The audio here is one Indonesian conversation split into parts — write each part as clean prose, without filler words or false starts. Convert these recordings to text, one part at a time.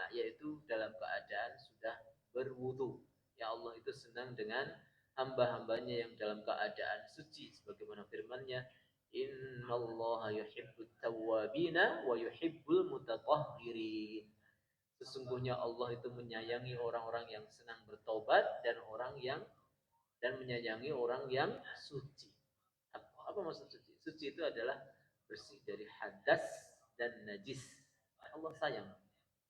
taala, yaitu dalam keadaan sudah berwudu. Ya Allah itu senang dengan hamba-hambanya yang dalam keadaan suci sebagaimana firman-Nya, innallaha yuhibbut tawwabina wa yuhibbul mutatahhirin. Sesungguhnya Allah itu menyayangi orang-orang yang senang bertobat dan menyayangi orang yang suci. Apa maksud suci? Suci itu adalah bersih dari hadas dan najis. Allah sayang.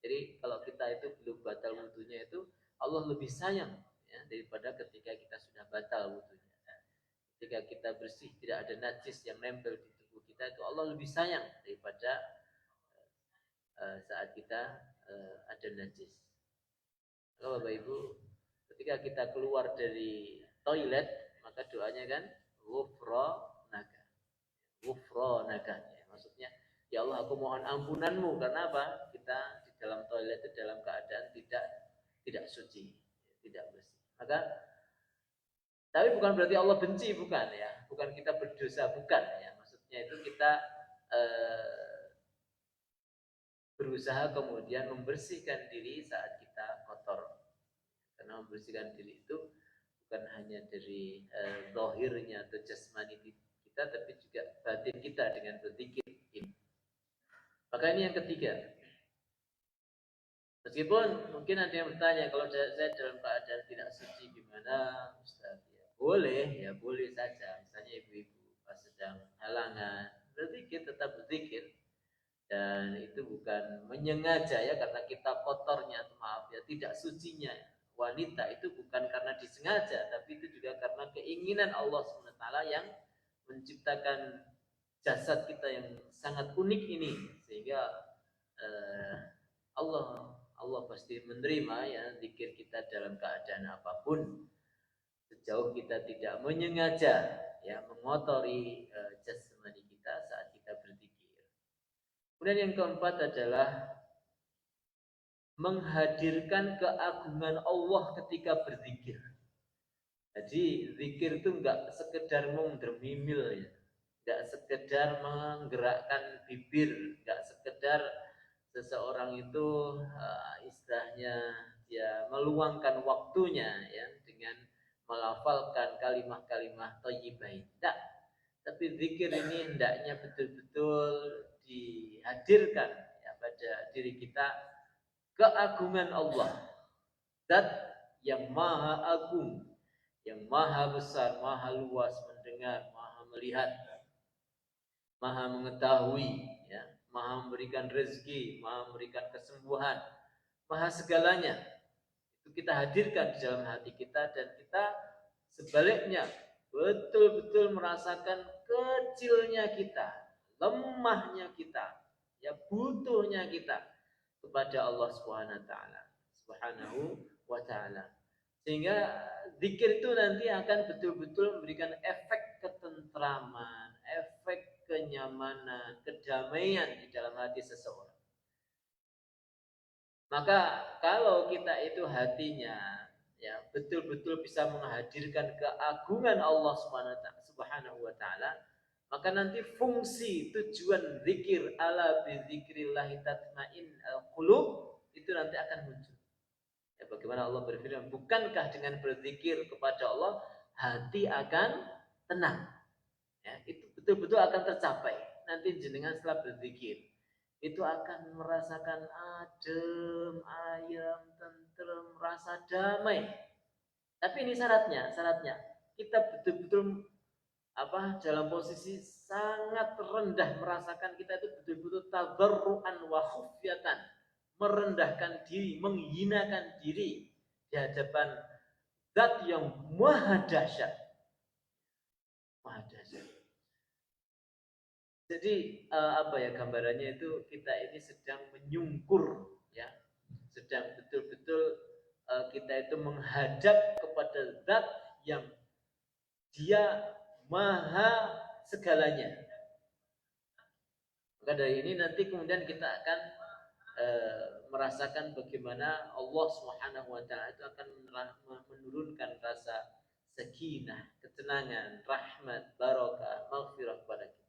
Jadi kalau kita itu belum batal wudunya itu Allah lebih sayang ya, daripada ketika kita sudah batal wudunya. Ketika kita bersih, tidak ada najis yang nempel di tubuh kita, itu Allah lebih sayang daripada saat kita ada najis. Kalau Bapak Ibu, ketika kita keluar dari toilet, maka doanya kan ghufranaka. Ghufranaka. Ya, maksudnya, ya Allah aku mohon ampunanmu. Karena apa? Kita di dalam toilet itu dalam keadaan tidak suci, tidak bersih. Maka tapi bukan berarti Allah benci, bukan ya. Bukan kita berdosa, bukan ya. Maksudnya itu kita berusaha kemudian membersihkan diri saat kita kotor. Karena membersihkan diri itu bukan hanya dari zahirnya atau jasmani kita, tapi juga batin kita dengan berzikir ini. Maka ini yang ketiga. Meskipun mungkin ada yang bertanya, kalau saya dalam keadaan tidak suci gimana, Ustaz? Ya boleh saja. Misalnya ibu-ibu pas sedang halangan, berzikir, tetap berzikir. Dan itu bukan menyengaja ya, karena kita kotornya, maaf ya, tidak sucinya wanita itu bukan karena disengaja, tapi itu juga karena keinginan Allah SWT yang menciptakan jasad kita yang sangat unik ini, sehingga Allah pasti menerima ya zikir kita dalam keadaan apapun, sejauh kita tidak menyengaja ya mengotori jasmani kita saat kita berzikir. Kemudian yang keempat adalah menghadirkan keagungan Allah ketika berzikir. Jadi zikir itu enggak sekedar mengdermimil ya, enggak sekedar menggerakkan bibir, enggak sekedar seseorang itu istilahnya dia meluangkan waktunya ya dengan melafalkan kalimah-kalimah thayyibah. Tidak. Tapi zikir ini hendaknya betul-betul dihadirkan ya pada diri kita keagungan Allah, zat yang maha agung, yang maha besar, maha luas mendengar, maha melihat, maha mengetahui ya, maha memberikan rezeki, maha memberikan kesembuhan, maha segalanya. Itu kita hadirkan di dalam hati kita, dan kita sebaliknya betul-betul merasakan kecilnya kita, lemahnya kita, ya butuhnya kita kepada Allah Subhanahu wa taala. Sehingga zikir itu nanti akan betul-betul memberikan efek ketentraman, efek kenyamanan, kedamaian di dalam hati seseorang. Maka kalau kita itu hatinya ya betul-betul bisa menghadirkan keagungan Allah Subhanahu wa taala, maka nanti fungsi tujuan zikir ala bizikrillah tatmainnul qulub itu nanti akan muncul. Ya, bagaimana Allah berfirman, bukankah dengan berzikir kepada Allah hati akan tenang? Ya, itu betul-betul akan tercapai. Nanti jenengan setelah berzikir itu akan merasakan adem, ayem, tentrem, rasa damai. Tapi ini syaratnya kita betul-betul dalam posisi sangat rendah, merasakan kita itu betul-betul tadarruan wa khufyatan, merendahkan diri, menghinakan diri di hadapan zat yang maha dahsyat. Maha dahsyat. Jadi gambarannya itu kita ini sedang menyungkur ya, sedang betul-betul kita itu menghadap kepada zat yang dia maha segalanya. Maka dari ini nanti kemudian kita akan merasakan bagaimana Allah Subhanahu wa taala itu akan menurunkan rasa sakinah, ketenangan, rahmat, barakah, maghfirah kepada kita.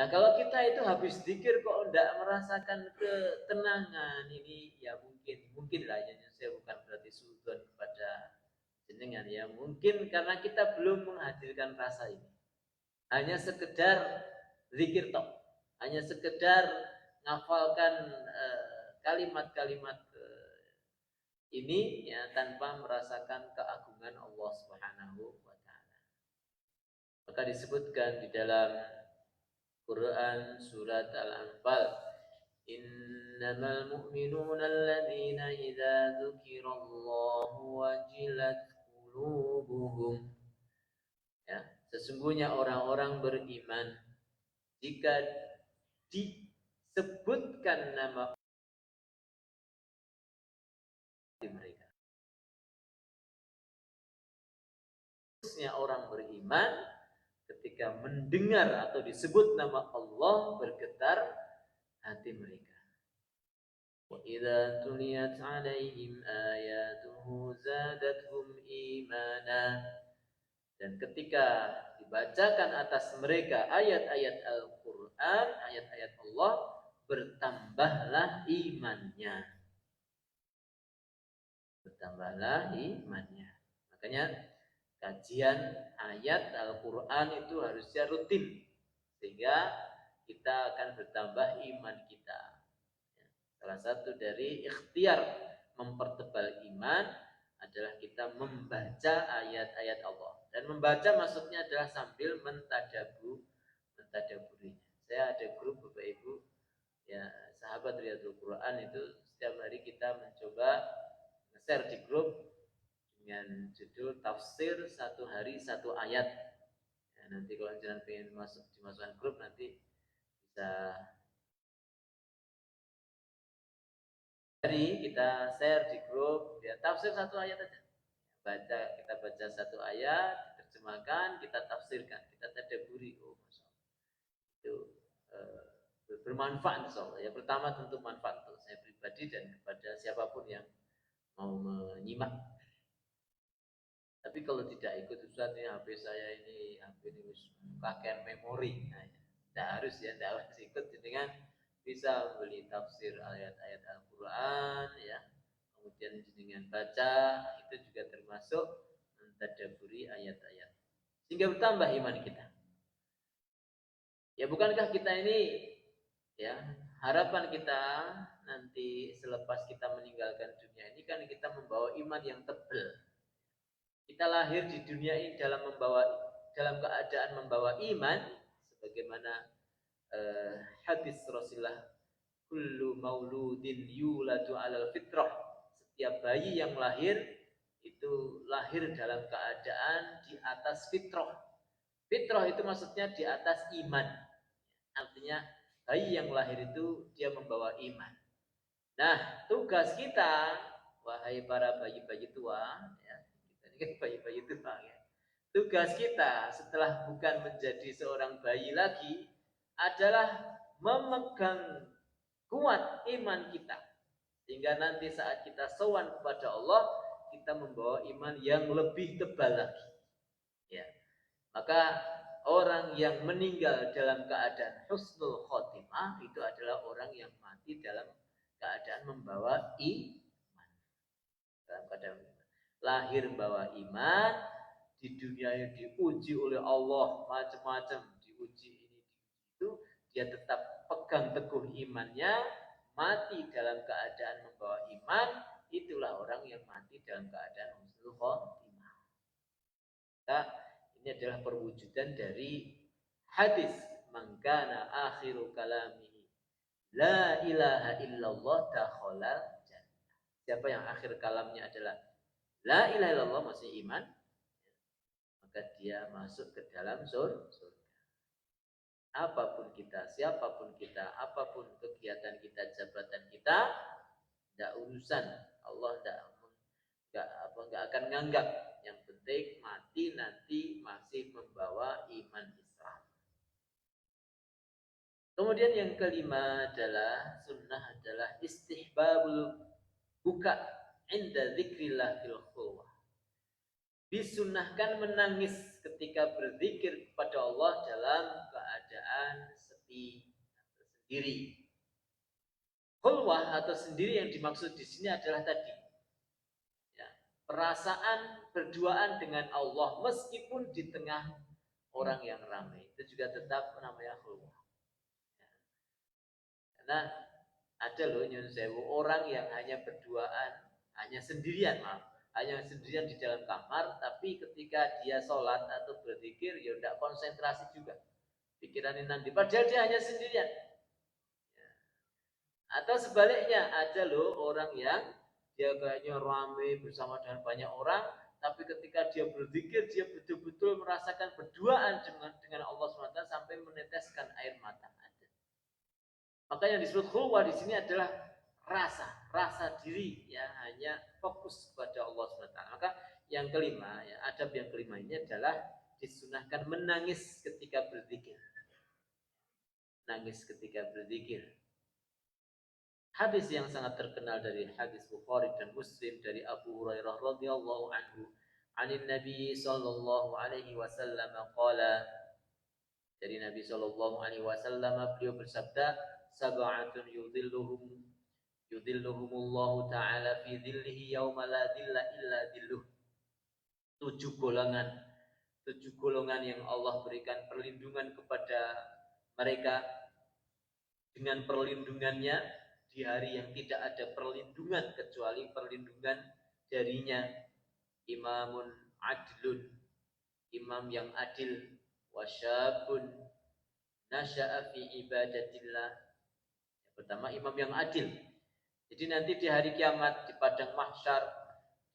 Nah kalau kita itu habis zikir kok tidak merasakan ketenangan, ini ya mungkin lah ya, saya bukan berarti suudzon kepada jenengan ya, mungkin karena kita belum menghadirkan rasa ini, hanya sekedar zikir tok, hanya sekedar ngafalkan kalimat-kalimat ini ya tanpa merasakan keagungan Allah Subhanahu wa taala. Maka disebutkan di dalam Quran surat Al-Anfal, innamal mu'minuna alladzina idza dzukirallahu wajilat qulubuhum. Ya, sesungguhnya orang-orang beriman jika disebutkan nama mereka. Khususnya orang beriman ketika mendengar atau disebut nama Allah bergetar hati mereka. Wa idza tuliyat 'alaihim ayatuhu zadatuhum imana. Dan ketika dibacakan atas mereka ayat-ayat Al-Qur'an, ayat-ayat Allah, bertambahlah imannya. Bertambahlah imannya. Makanya kajian ayat Al-Quran itu harusnya rutin sehingga kita akan bertambah iman kita. Salah satu dari ikhtiar mempertebal iman adalah kita membaca ayat-ayat Allah, dan membaca maksudnya adalah sambil mentadaburinya. Saya ada grup Bapak Ibu ya, sahabat Riyadul Quran, itu setiap hari kita mencoba nge-share di grup dengan judul tafsir satu hari satu ayat. Ya, nanti kalau jangan pengen dimasukkan grup, nanti bisa hari kita share di grup ya, tafsir satu ayat aja. Kita baca satu ayat, terjemahkan, kita tafsirkan, kita tadaburi. Oh, Masya Allah. Itu bermanfaat insya Allah. Ya, pertama tentu manfaat untuk saya pribadi dan kepada siapapun yang mau menyimak. Tapi kalau tidak ikut Ustaz, ini HP saya ini HP ini kakek memori. Nah, tidak harus ya, tidak harus ikut, dengan bisa membeli tafsir ayat-ayat Al-Quran ya. Kemudian dengan baca itu juga termasuk mentadaburi ayat-ayat sehingga bertambah iman kita. Ya, bukankah kita ini ya, harapan kita nanti selepas kita meninggalkan dunia ini kan kita membawa iman yang tebal. Kita lahir di dunia ini dalam keadaan membawa iman, sebagaimana hadis Rasulullah, kullu mauludin yuladu 'alal fitrah. Setiap bayi yang lahir itu lahir dalam keadaan di atas fitrah. Fitrah itu maksudnya di atas iman. Artinya bayi yang lahir itu dia membawa iman. Nah, tugas kita, wahai para bayi-bayi tua ya, bayi-bayi itu Pak ya. Tugas kita setelah bukan menjadi seorang bayi lagi adalah memegang kuat iman kita, sehingga nanti saat kita sowan kepada Allah, kita membawa iman yang lebih tebal lagi. Ya. Maka orang yang meninggal dalam keadaan husnul khotimah itu adalah orang yang mati dalam keadaan membawa iman. Dalam keadaan lahir membawa iman, di dunia yang diuji oleh Allah macam-macam, diuji ini itu, dia tetap pegang teguh imannya, mati dalam keadaan membawa iman, itulah orang yang mati dalam keadaan husnul khotimah. Nah, ini adalah perwujudan dari hadis man kana akhiru kalamihi la ilaha illallah dakhala jannah. Siapa yang akhir kalamnya adalah la ilaha illallah, maksudnya iman, maka dia masuk ke dalam surga. Apapun kita, siapapun kita, apapun kegiatan kita, jabatan kita, tidak urusan. Allah nggak akan nganggap. Yang penting mati nanti masih membawa iman Islam. Kemudian yang kelima adalah sunnah adalah istihbabul buka inda dzikrillah fil khulwah. Disunnahkan menangis ketika berzikir kepada Allah dalam keadaan sepi. sepi, sendiri. Khulwah atau sendiri yang dimaksud di sini adalah tadi, ya, perasaan berduaan dengan Allah meskipun di tengah orang yang ramai, itu juga tetap namanya khulwah. Ya. Karena ada loh nyun sewu orang yang hanya berduaan, hanya sendirian, hanya sendirian di dalam kamar, tapi ketika dia sholat atau berzikir, ya tidak konsentrasi juga, pikirannya nanti, padahal dia hanya sendirian. Atau sebaliknya, ada loh orang yang dia kayaknya ramai bersama dengan banyak orang, tapi ketika dia berzikir, dia betul-betul merasakan berduaan dengan Allah SWT sampai meneteskan air mata. Maka yang disebut khulwah di sini adalah rasa diri, ya, hanya fokus kepada Allah SWT. Maka yang kelima, ya, adab yang kelima ini adalah disunahkan menangis ketika berzikir. Nangis ketika berzikir. Hadis yang sangat terkenal dari hadis Bukhari dan Muslim dari Abu Hurairah radhiyallahu anhu, anin Nabi sallallahu alaihi wasallam qala, dari Nabi sallallahu alaihi wasallam beliau bersabda, sab'atun yudhilluhumullahu ta'ala fi dhillihi yauma la dhilla illa dhilluh. Tujuh golongan yang Allah berikan perlindungan kepada mereka dengan perlindungannya di hari yang tidak ada perlindungan kecuali perlindungan darinya. Imamun adlun, imam yang adil, wasyabun nasya'a fi ibadatillah. Yang pertama, imam yang adil. Jadi nanti di hari kiamat, di padang mahsyar,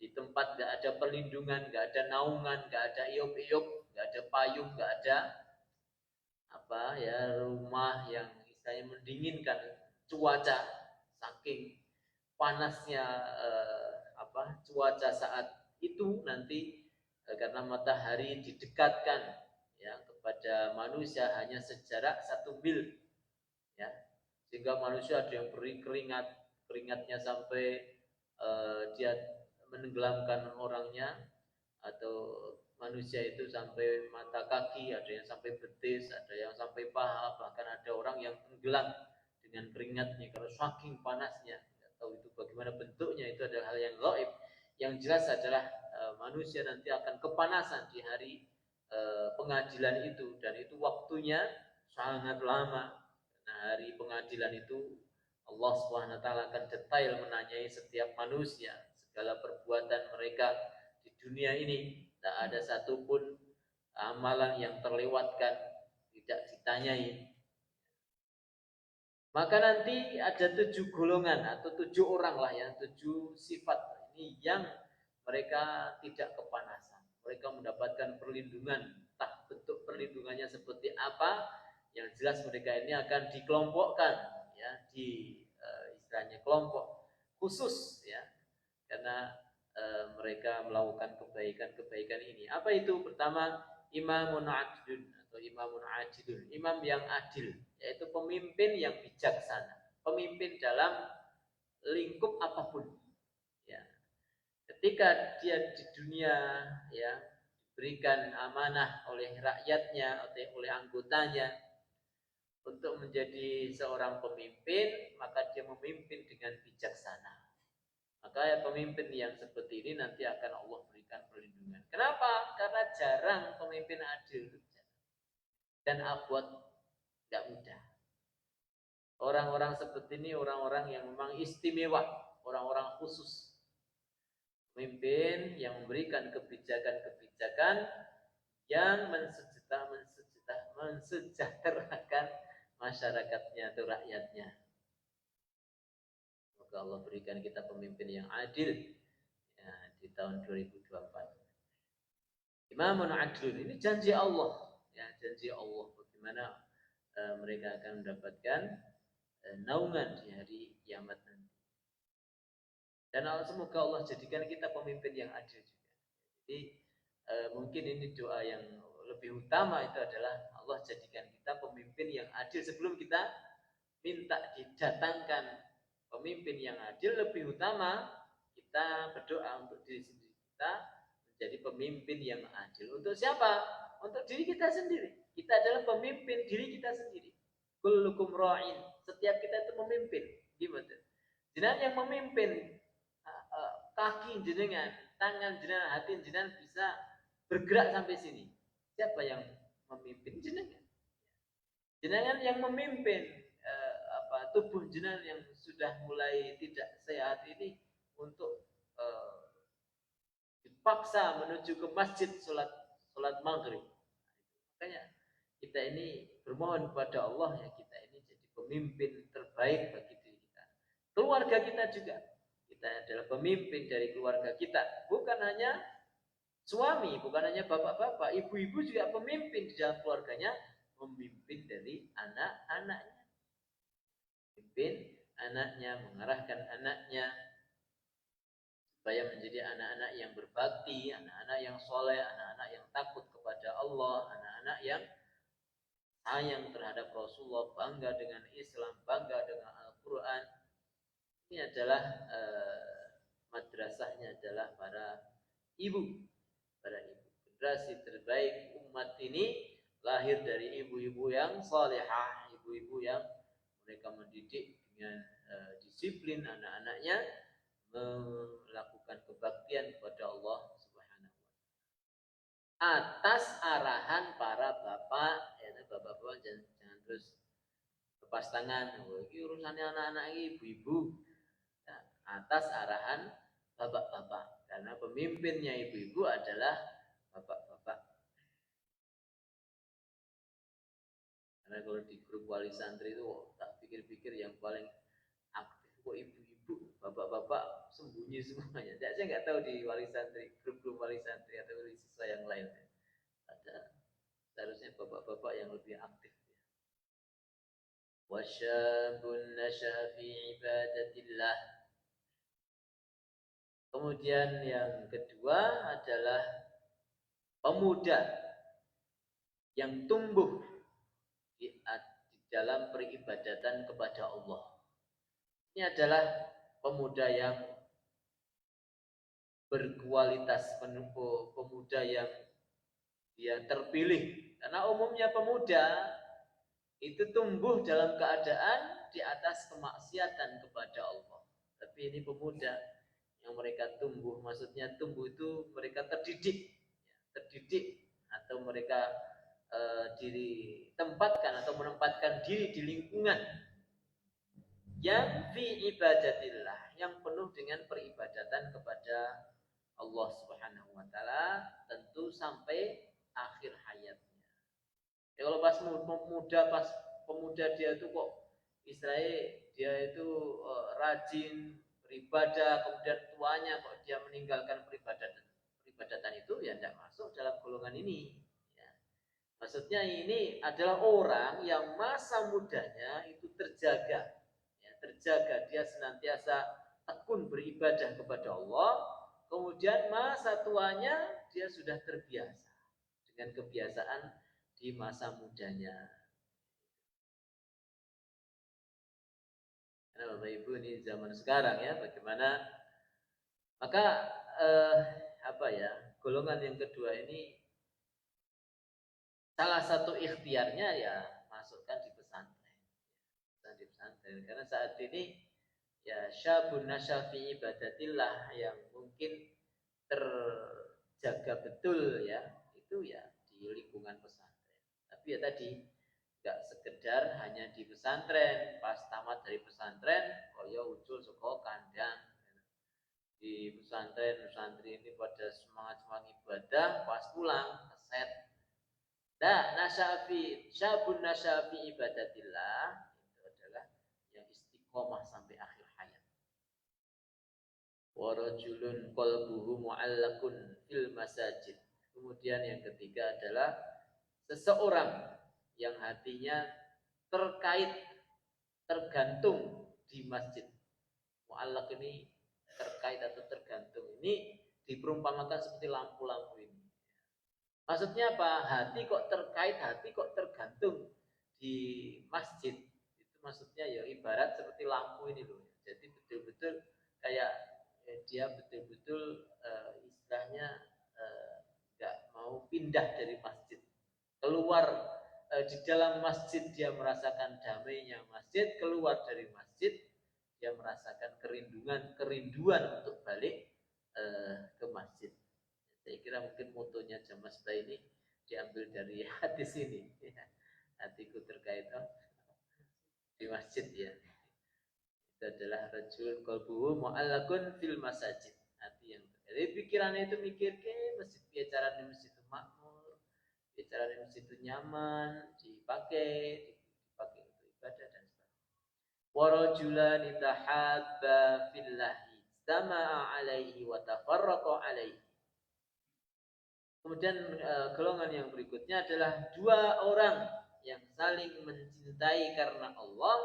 di tempat gak ada perlindungan, gak ada naungan, gak ada iup-iup, gak ada payung, gak ada rumah yang istilahnya mendinginkan cuaca, saking panasnya cuaca saat itu nanti, karena matahari didekatkan, ya, kepada manusia hanya sejarak 1 mil, ya, sehingga manusia ada yang keringatnya sampai dia menenggelamkan orangnya, atau manusia itu sampai mata kaki, ada yang sampai betis, ada yang sampai paha, bahkan ada orang yang tenggelam dengan keringatnya karena saking panasnya. Tidak tahu itu bagaimana bentuknya, itu adalah hal yang gaib. Yang jelas adalah manusia nanti akan kepanasan di hari pengadilan itu, dan itu waktunya sangat lama. Nah, hari pengadilan itu Allah SWT akan detail menanyai setiap manusia segala perbuatan mereka di dunia ini. Tak ada satupun amalan yang terlewatkan tidak ditanyai. Maka nanti ada 7 golongan atau 7 orang lah, ya, 7 sifat ini yang mereka tidak kepanasan. Mereka mendapatkan perlindungan. Entah bentuk perlindungannya seperti apa, yang jelas mereka ini akan dikelompokkan, ya, di istilahnya kelompok khusus, ya, karena mereka melakukan kebaikan ini. Apa itu? Pertama, imamun adlun atau imamun adilun, imam yang adil, yaitu pemimpin yang bijaksana, pemimpin dalam lingkup apapun, ya. Ketika dia di dunia, ya, diberikan amanah oleh rakyatnya atau oleh anggotanya untuk menjadi seorang pemimpin, maka dia memimpin dengan bijaksana. Maka pemimpin yang seperti ini nanti akan Allah berikan perlindungan. Kenapa? Karena jarang pemimpin adil, dan abot tidak mudah. Orang-orang seperti ini orang-orang yang memang istimewa, orang-orang khusus. Pemimpin yang memberikan kebijakan-kebijakan yang mensejahterakan masyarakatnya atau rakyatnya. Semoga Allah berikan kita pemimpin yang adil, ya, di tahun 2024. Imamun adlun, ini janji Allah, ya, janji Allah bagaimana mereka akan mendapatkan naungan di hari kiamat nanti. Dan semoga Allah jadikan kita pemimpin yang adil juga. Jadi mungkin ini doa yang lebih utama itu adalah Allah jadikan kita pemimpin yang adil. Sebelum kita minta didatangkan pemimpin yang adil, lebih utama kita berdoa untuk diri sendiri kita menjadi pemimpin yang adil. Untuk siapa? Untuk diri kita sendiri. Kita adalah pemimpin diri kita sendiri. kullukum ra'in. Setiap kita itu memimpin. Gimana? Jenengan yang memimpin kaki jenengan, tangan jenengan, hati jenengan bisa bergerak sampai sini. Siapa yang memimpin jenengan? Jenengan yang memimpin tubuh jenengan yang sudah mulai tidak sehat ini untuk dipaksa menuju ke masjid sholat maghrib. Makanya kita ini bermohon kepada Allah ya, kita ini jadi pemimpin terbaik bagi diri kita. Keluarga kita juga. Kita adalah pemimpin dari keluarga kita. Bukan hanya suami, bukan hanya bapak-bapak, ibu-ibu juga pemimpin di dalam keluarganya, memimpin dari anak-anaknya. Memimpin anaknya, mengarahkan anaknya supaya menjadi anak-anak yang berbakti, anak-anak yang soleh, anak-anak yang takut kepada Allah, anak-anak yang sayang terhadap Rasulullah, bangga dengan Islam, bangga dengan Al-Quran. Ini adalah madrasahnya adalah para ibu. Generasi terbaik umat ini lahir dari ibu-ibu yang salihah, ibu-ibu yang mereka mendidik dengan disiplin anak-anaknya, melakukan kebaktian kepada Allah Subhanahu wa taala. Atas arahan para bapak, ya bapak-bapak jangan terus lepas tangan, ini urusannya anak-anak ibu-ibu. Nah, atas arahan bapak-bapak, karena pemimpinnya ibu-ibu adalah bapak-bapak. Karena kalau di grup wali santri itu tak pikir-pikir yang paling aktif kok ibu-ibu, bapak-bapak sembunyi semuanya. Saya nggak tahu di wali santri, grup-grup wali santri atau wali siswa yang lain. Ada seharusnya bapak-bapak yang lebih aktif. Wasyabun nasya fi ibadatillah. Kemudian yang kedua adalah pemuda yang tumbuh di dalam peribadatan kepada Allah. Ini adalah pemuda yang berkualitas, pemuda yang dia terpilih. Karena umumnya pemuda itu tumbuh dalam keadaan di atas kemaksiatan kepada Allah. Tapi ini pemuda yang mereka tumbuh, maksudnya tumbuh itu mereka terdidik atau mereka ditempatkan atau menempatkan diri di lingkungan yang fi ibadatillah, yang penuh dengan peribadatan kepada Allah Subhanahu wa taala, tentu sampai akhir hayatnya. Ya, kalau pas pemuda dia itu kok istilahnya dia itu rajin beribadah, kemudian tuanya kok dia meninggalkan peribadatan itu, ya tidak masuk dalam golongan ini. Ya. Maksudnya ini adalah orang yang masa mudanya itu terjaga, ya, terjaga, dia senantiasa tekun beribadah kepada Allah. Kemudian masa tuanya dia sudah terbiasa dengan kebiasaan di masa mudanya. Karena Bapak Ibu ini zaman sekarang ya, bagaimana maka golongan yang kedua ini salah satu ikhtiarnya ya masukkan di pesantren. Karena saat ini ya syabun nasyafi ibadatillah yang mungkin terjaga betul ya, itu ya di lingkungan pesantren. Tapi ya tadi gak sekedar hanya di pesantren, pas tamat dari pesantren koyo ucul saka kandang. Di pesantren santri ini pada semangat ibadah, pas pulang keset. Nah, syabun nasyafi ibadatillah itu adalah yang istiqomah sampai akhir hayat. Wa rajulun qalbuhu mu'allaqun fil masajid. Kemudian yang ketiga adalah seseorang yang hatinya tergantung di masjid. Mu'allaq ini terkait atau tergantung. Ini diperumpamakan seperti lampu-lampu ini. Maksudnya apa? Hati kok terkait, hati kok tergantung di masjid. Itu maksudnya ya ibarat seperti lampu ini loh. Jadi betul-betul kayak dia betul-betul istilahnya nggak mau pindah dari masjid. Keluar di dalam masjid dia merasakan damainya masjid, keluar dari masjid dia merasakan kerinduan untuk balik ke masjid. Saya kira mungkin motonya Jamaah Sebelah ini diambil dari hadis ini. Hatiku terkait di masjid ya. Itu adalah rajul qalbuhu mu'allaqun fil masajid. Hati yang jadi pikirannya itu mikir ke masjid, bicara di masjid itu makmur, bicara di masjid itu nyaman, dipakai untuk ibadah dan sebagainya. Wa rajulani tahabba fillahi istama'a alaihi wa tafarraqa alaihi. Kemudian golongan yang berikutnya adalah dua orang yang saling mencintai karena Allah,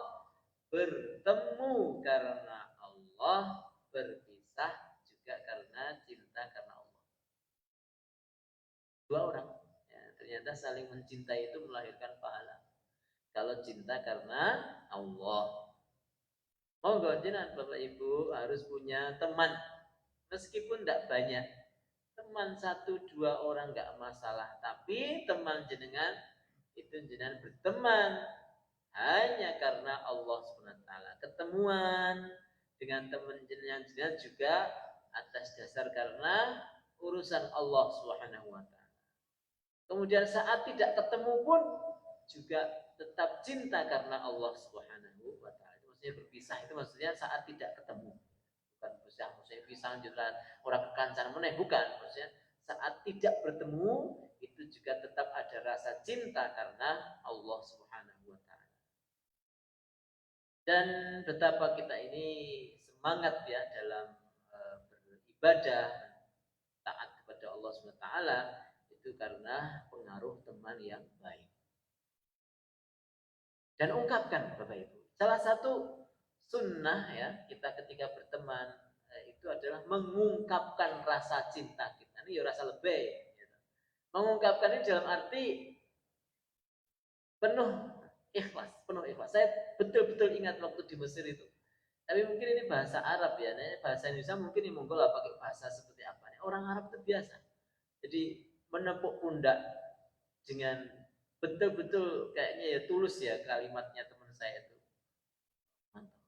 bertemu karena Allah, berpisah juga karena cinta karena Allah. Dua orang ya, ternyata saling mencintai itu melahirkan pahala. Kalau cinta karena Allah. Monggo jenengan Bapak Ibu harus punya teman, meskipun tidak banyak. Teman 1-2 orang nggak masalah, tapi teman jenengan itu jenengan berteman hanya karena Allah SWT. Ketemuan dengan teman jenengan juga atas dasar karena urusan Allah SWT. Kemudian saat tidak ketemu pun juga tetap cinta karena Allah Subhanahu wa taala. Maksudnya berpisah itu maksudnya saat tidak ketemu. Bukan pisah, maksudnya pisah juga orang kekancan meneh, bukan. Maksudnya saat tidak bertemu itu juga tetap ada rasa cinta karena Allah Subhanahu wa taala. Dan betapa kita ini semangat ya dalam beribadah, taat kepada Allah Subhanahu wa taala itu karena pengaruh teman yang baik. Dan ungkapkan Bapak Ibu. Salah satu sunnah ya kita ketika berteman itu adalah mengungkapkan rasa cinta kita. Ini ya rasa lebih. Gitu. Mengungkapkan ini dalam arti penuh ikhlas. Saya betul-betul ingat waktu di Mesir itu. Tapi mungkin ini bahasa Arab ya. Bahasa Indonesia mungkin di Mongolia pakai bahasa seperti apa. Orang Arab itu biasa. Jadi menepuk pundak dengan betul-betul kayaknya ya tulus ya kalimatnya teman saya itu. Mantap.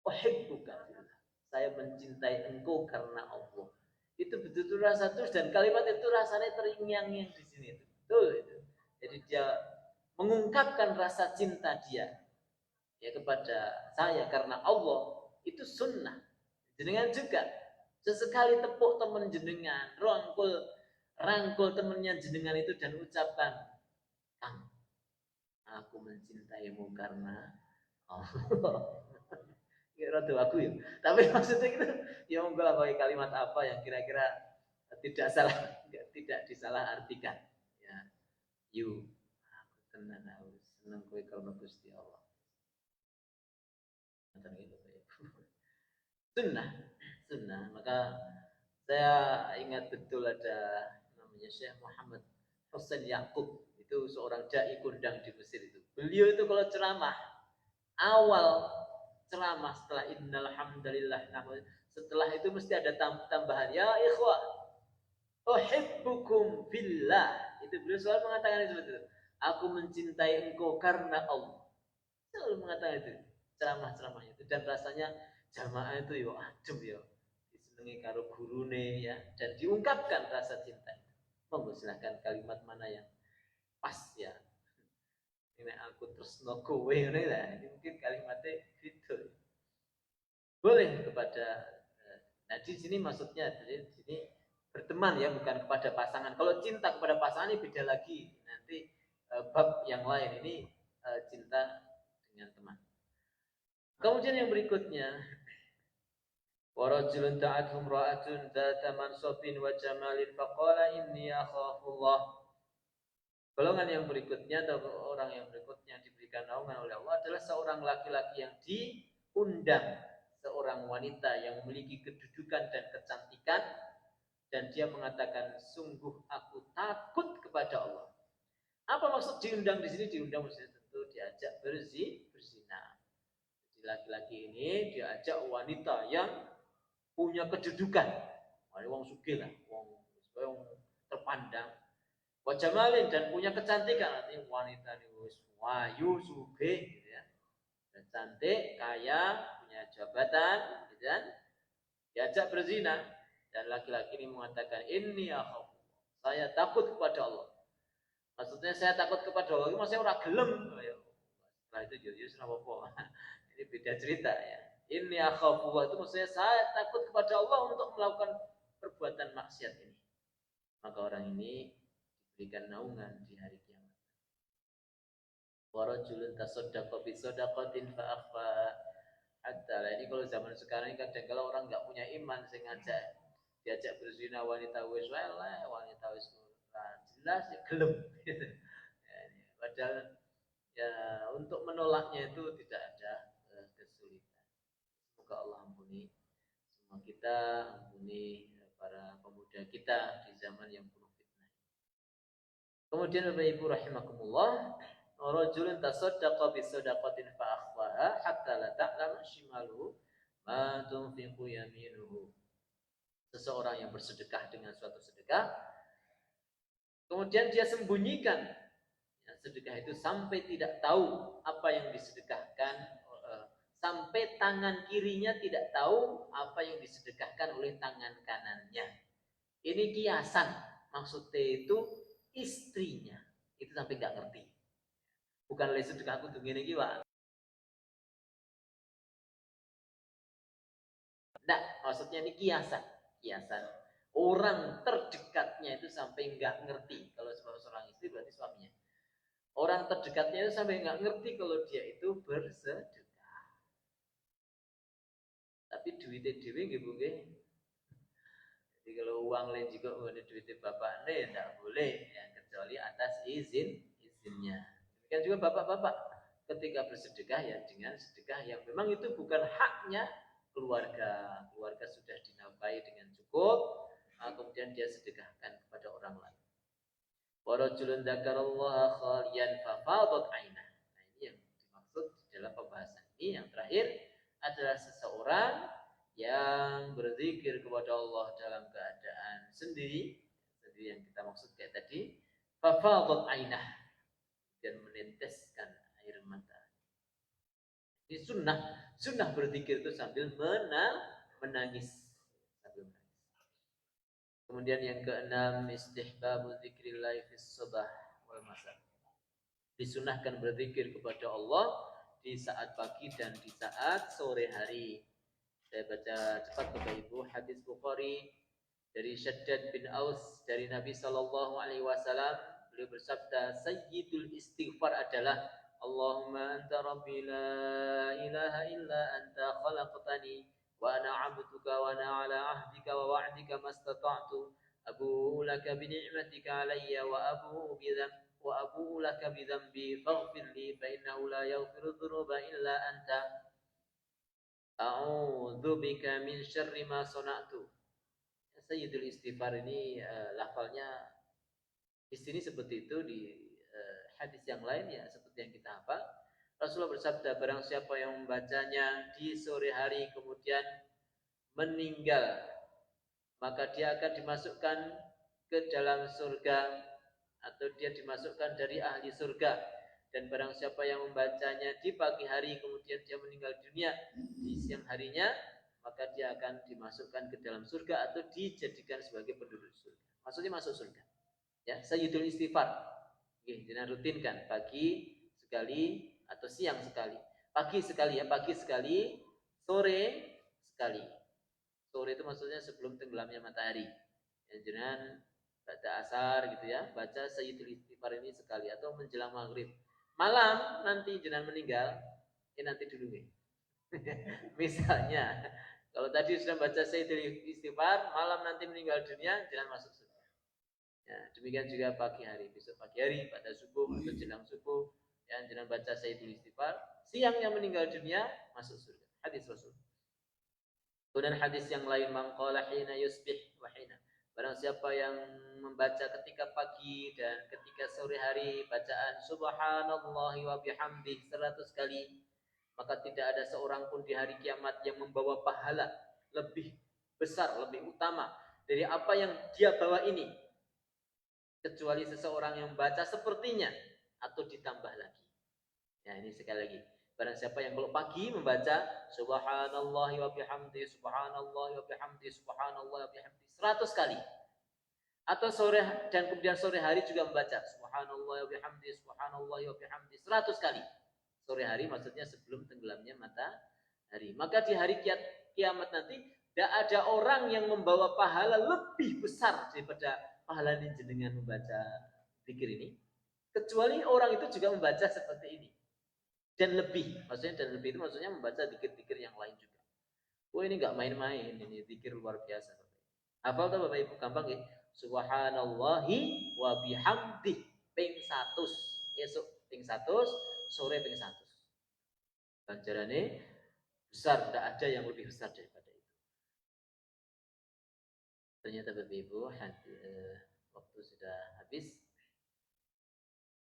Uhibbuka fillah. Saya mencintai engkau karena Allah. Itu betul-betul rasa tulus dan kalimat itu rasanya terngiang-ngiang di sini itu. Betul itu. Jadi dia mengungkapkan rasa cinta dia ya kepada saya karena Allah itu sunnah. Jenengan juga sesekali tepuk teman jenengan, rangkul temannya jenengan itu dan ucapkan, Kang, aku mencintaimu karena Allah. Rada aku ya. Tapi maksudnya itu ya monggo lah pakai kalimat apa yang kira-kira tidak disalah artikan. Ya, aku tenan aku seneng kowe karena Gusti Allah. Sunnah. Maka saya ingat betul ada namanya Syekh Muhammad Hussein Yaqub, itu seorang dai kondang di Mesir itu. Beliau itu kalau ceramah, awal ceramah setelah innal hamdalillah, setelah itu mesti ada tambahan ya ikhwah uhibbukum billah. Itu beliau selalu mengatakan itu betul. Aku mencintai engkau karena Allah. Selalu mengatakan itu ceramah-ceramahnya itu, dan rasanya jamaah itu yo adem yo disenengi karo gurune ya, dan diungkapkan rasa cinta. Monggo silahkan kalimat mana yang pas ya. Ini aku terus no kowe ngene lah. Ini mungkin kalimatnya gitu. Boleh kepada nah di sini maksudnya di sini berteman ya, bukan kepada pasangan. Kalau cinta kepada pasangan ini beda lagi. Nanti bab yang lain, ini cinta dengan teman. Kemudian yang berikutnya, wa rajulun ta'atuhum ra'atun dzata mansabin wa jamalin faqala inni akhafullah. Golongan yang berikutnya atau orang yang berikutnya diberikan naungan oleh Allah adalah seorang laki-laki yang diundang seorang wanita yang memiliki kedudukan dan kecantikan, dan dia mengatakan, sungguh aku takut kepada Allah. Apa maksud diundang di sini? Diundang maksudnya tentu diajak berzina. Jadi laki-laki ini diajak wanita yang punya kedudukan, wong sugih lah, wong terpandang, wa jamalin, dan punya kecantikan, artinya wanita wis wayu sugih gitu ya. Dan cantik, kaya, punya jabatan gitu kan. Diajak berzina dan laki-laki ini mengatakan inni akhaf. Saya takut kepada Allah. Maksudnya saya takut kepada Allah, maksudnya orang gelem. Setelah itu Yusuf apa? Ini beda cerita ya. Inni akhafu, itu maksudnya saya takut kepada Allah untuk melakukan perbuatan maksiat ini. Maka orang ini diberikan naungan di hari kiamat. Wa rajulun tasaddaqa bi sadaqatin fa akhfa. Hatta ini kalau zaman sekarang ini kadang kalau orang nggak punya iman sengaja diajak berzina wanita wis wanita wis jelas ya gelem gitu. Ya, padahal ya untuk menolaknya itu tidak ada kesulitan. Semoga Allah ampuni semua kita, ampuni para pemuda kita di zaman yang penuh fitnah. Kemudian Bapak Ibu rahimakumullah, rajulun tasaddaqa bi sadaqatin fa akhfaha hatta la ta'lama shimaluhu ma tunfiqu yaminuhu. Seseorang yang bersedekah dengan suatu sedekah, kemudian dia sembunyikan sedekah itu sampai tidak tahu apa yang disedekahkan, sampai tangan kirinya tidak tahu apa yang disedekahkan oleh tangan kanannya. Ini kiasan, maksudnya itu istrinya itu sampai nggak ngerti. Bukan oleh sedekah aku tuh gini gila. Nah, maksudnya ini kiasan. Orang terdekatnya itu sampai nggak ngerti. Kalau seorang istri berarti suaminya. Orang terdekatnya itu sampai nggak ngerti kalau dia itu bersedekah. Tapi duitnya dewi nggih Bu nggih. Jadi kalau uang lain juga ngene duitnya bapaknya ya tidak boleh ya, kecuali atas izinnya. Demikian juga bapak-bapak ketika bersedekah ya dengan sedekah yang memang itu bukan haknya keluarga. Keluarga sudah dinafkahi dengan cukup, kemudian dia sedekahkan kepada orang lain. Wa rajulun dzakarallaha khaliyan fafadat ainah. Nah, ini yang dimaksud dalam pembahasan ini. Yang terakhir adalah seseorang yang berzikir kepada Allah dalam keadaan sendiri yang kita maksud kayak tadi, fafadat ainah, dan meneteskan air mata. Ini sunnah berzikir itu sambil menangis. Kemudian yang keenam, istihbabu dzikrillah fi sabah wal masa. Disunahkan berzikir kepada Allah di saat pagi dan di saat sore hari. Saya baca cepat Bapak Ibu, hadis Bukhari dari Syaddad bin Aus dari Nabi sallallahu alaihi wasallam, beliau bersabda, sayyidul istighfar adalah Allahumma anta rabbi la ilaha illa anta khalaqtani wa ana 'abduka wa ana 'ala 'ahdika wa wa'dika mastata'tu abu'u laka bi ni'matika 'alayya wa abu'u laka bi dhanbi faghfir li fa innahu la yaghfiru dhunuba illa anta a'udzu bika min syarri ma sana'tu. Sayyidul istighfar ini lafalnya di sini seperti itu, di hadis yang lain ya seperti yang kita hafal. Rasulullah bersabda, barang siapa yang membacanya di sore hari kemudian meninggal, maka dia akan dimasukkan ke dalam surga atau dia dimasukkan dari ahli surga. Dan barang siapa yang membacanya di pagi hari kemudian dia meninggal dunia di siang harinya, maka dia akan dimasukkan ke dalam surga atau dijadikan sebagai penduduk surga. Maksudnya masuk surga. Ya, sayyidul istighfar. Oke, jangan rutinkan pagi sekali atau siang sekali. Pagi sekali ya, pagi sekali, sore sekali. Sore itu maksudnya sebelum tenggelamnya matahari. Ya, jangan baca asar gitu ya, baca sayyidul istighfar ini sekali atau menjelang maghrib. Malam nanti jangan meninggal, ya nanti dulu nih. Misalnya, kalau tadi sudah baca sayyidul istighfar, malam nanti meninggal dunia, jangan masuk surga. Ya, demikian juga pagi hari, besok pagi hari pada subuh atau jelang subuh, yang jangan baca sayyidul istighfar. Siang yang meninggal dunia masuk surga. Hadis Rasul. Kemudian hadis yang lain, man qala hina yusbih wa hina. Barang siapa yang membaca ketika pagi dan ketika sore hari bacaan subhanallahi wa bihamdih 100 kali, maka tidak ada seorang pun di hari kiamat yang membawa pahala lebih besar, lebih utama dari apa yang dia bawa ini. kecuali seseorang yang membaca sepertinya atau ditambah lagi. Ya, ini sekali lagi. Barang siapa yang kalau pagi membaca subhanallahi wa bihamdi subhanallahi wa bihamdi subhanallahi wa bihamdi 100 kali. Atau sore dan kemudian sore hari juga membaca subhanallahi wa bihamdi subhanallahi wa bihamdi 100 kali. Sore hari maksudnya sebelum tenggelamnya matahari. Maka di hari kiamat nanti tidak ada orang yang membawa pahala lebih besar daripada pahala jenengan membaca zikir ini, kecuali orang itu juga membaca seperti ini dan lebih. Maksudnya dan lebih itu maksudnya membaca zikir-zikir yang lain juga. Oh, ini nggak main-main, ini zikir luar biasa. Hafal tuh Bapak Ibu, gampang ya. Subhanallahi wa bihamdi ping 100, esok ping 100, sore ping 100. Ganjarannya besar, tidak ada yang lebih besar daripada itu. Ternyata Bapak Ibu, waktu sudah habis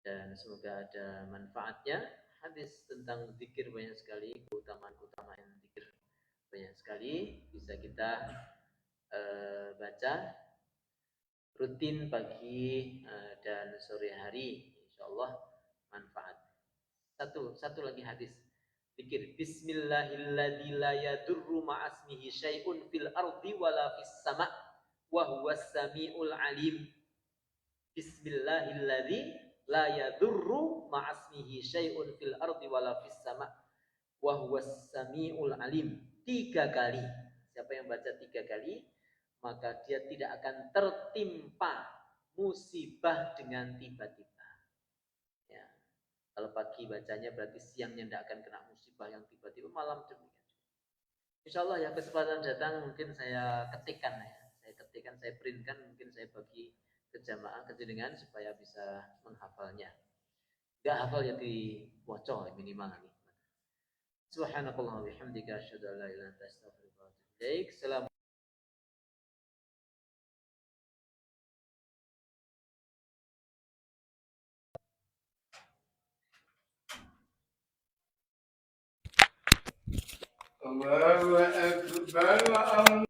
dan semoga ada manfaatnya. Hadis tentang zikir banyak sekali, keutamaan zikir banyak sekali, bisa kita baca rutin pagi dan sore hari, insyaallah manfaat. Satu lagi hadis zikir bismillahilladzi la yadurru ma'asmihi syai'un fil ardi wala fis sama' wa huwas samiul alim. Bismillahilladzi la yadurru ma'asmihi syai'un fil ardi wala fis sama' wa huwas samiul alim. 3 kali. Siapa yang baca 3 kali, maka dia tidak akan tertimpa musibah dengan tiba-tiba. Ya. Kalau pagi bacanya berarti siangnya tidak akan kena musibah yang tiba-tiba, malam demikian. Insyaallah ya kesempatan datang mungkin saya ketikkan ya. Saya printkan, mungkin saya bagi ke jamaah kejenengan supaya bisa menghafalnya. Enggak hafal ya diwaca minimal nih. Subhanakallahumma wa bihamdika asyhadu an la ilaha illa anta astaghfiruka wa atubu ilaik. Allahu Akbar.